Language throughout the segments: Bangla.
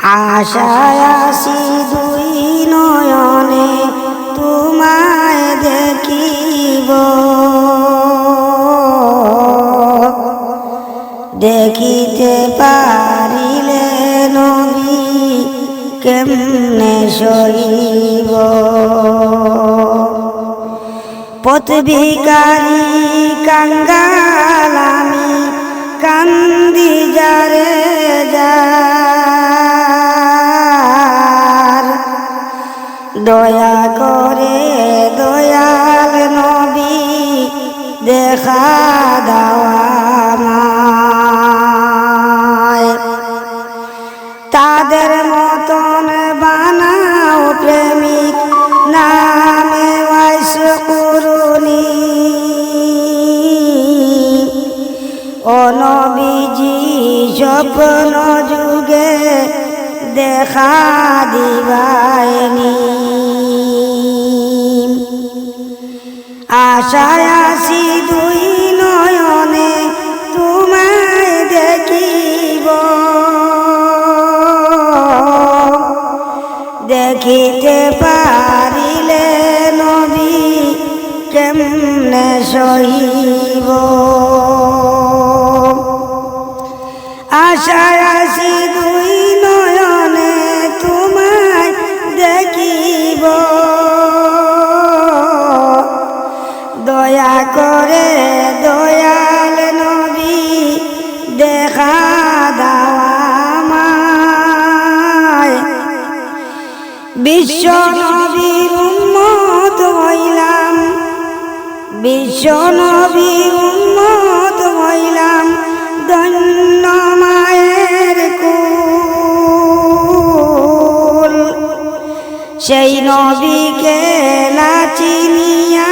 আশায় আসি দুই নয়নে তোমায় দেখিব, দেখিতে পারিলে নবী কেমনে সইব। পথ ভিখারি কাঙ্গাল আমি কান্দি যারে যার, দয়া করে দয়াল নবী দেখা দাওয়া আমায়। তাদের মতন বানাও প্রেমিক নামে ওয়াইস কুরুনি, ও নবীজি স্বপ্ন যুগে দেখা দিবায়নি। আশায় আসি দুই নয়নে তোমায় দেখিব, দেখিতে পারিলে নবী কেমনে সইব। আশায় আসি দুই নয়নে তোমায় দেখিব, দয়া করে দয়াল নবী দেখা দাওয়া আমায়। বিশ্ব নবীর উম্মত হইলাম, বিশ্ব নবীর উম্মত হইলাম, ধন্য মায়ের কুল। সেই নবীকে না চিনিয়া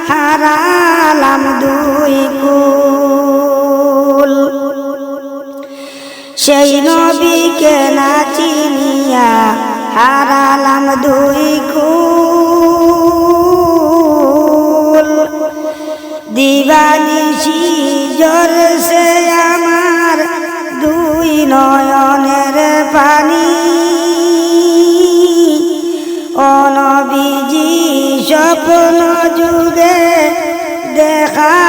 হারালাম দুই কুল, সেই নবীকে না চিনিয়া হারালাম দুই কুল। দিবানিশি ঝরছে আমার দুই নয়নের পানি, ও নবীজি স্বপ্ন যুগে দেখা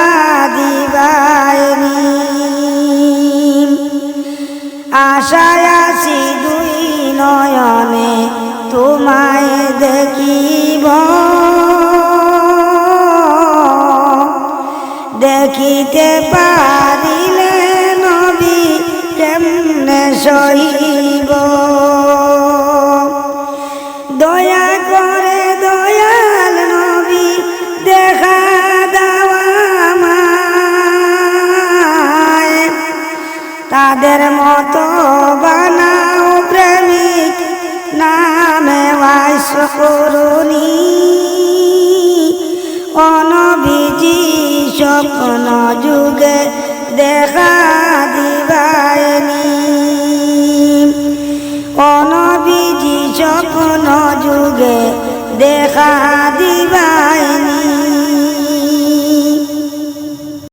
দিবায়নি। আশায় আসি দুই নয়নে তোমায় দেখিব, দেখিতে পারিলে নবী কেমনে সইব। দয়া করে দয়াল নবী দেখা দাওয়া আমায়। তাদের মতো বানাও প্রেমিক নামে ওয়াইস কুরুনি, ও নবীজি স্বপ্ন যুগে দেখা দিবায়নি। ও নবীজি স্বপ্ন যুগে দেখা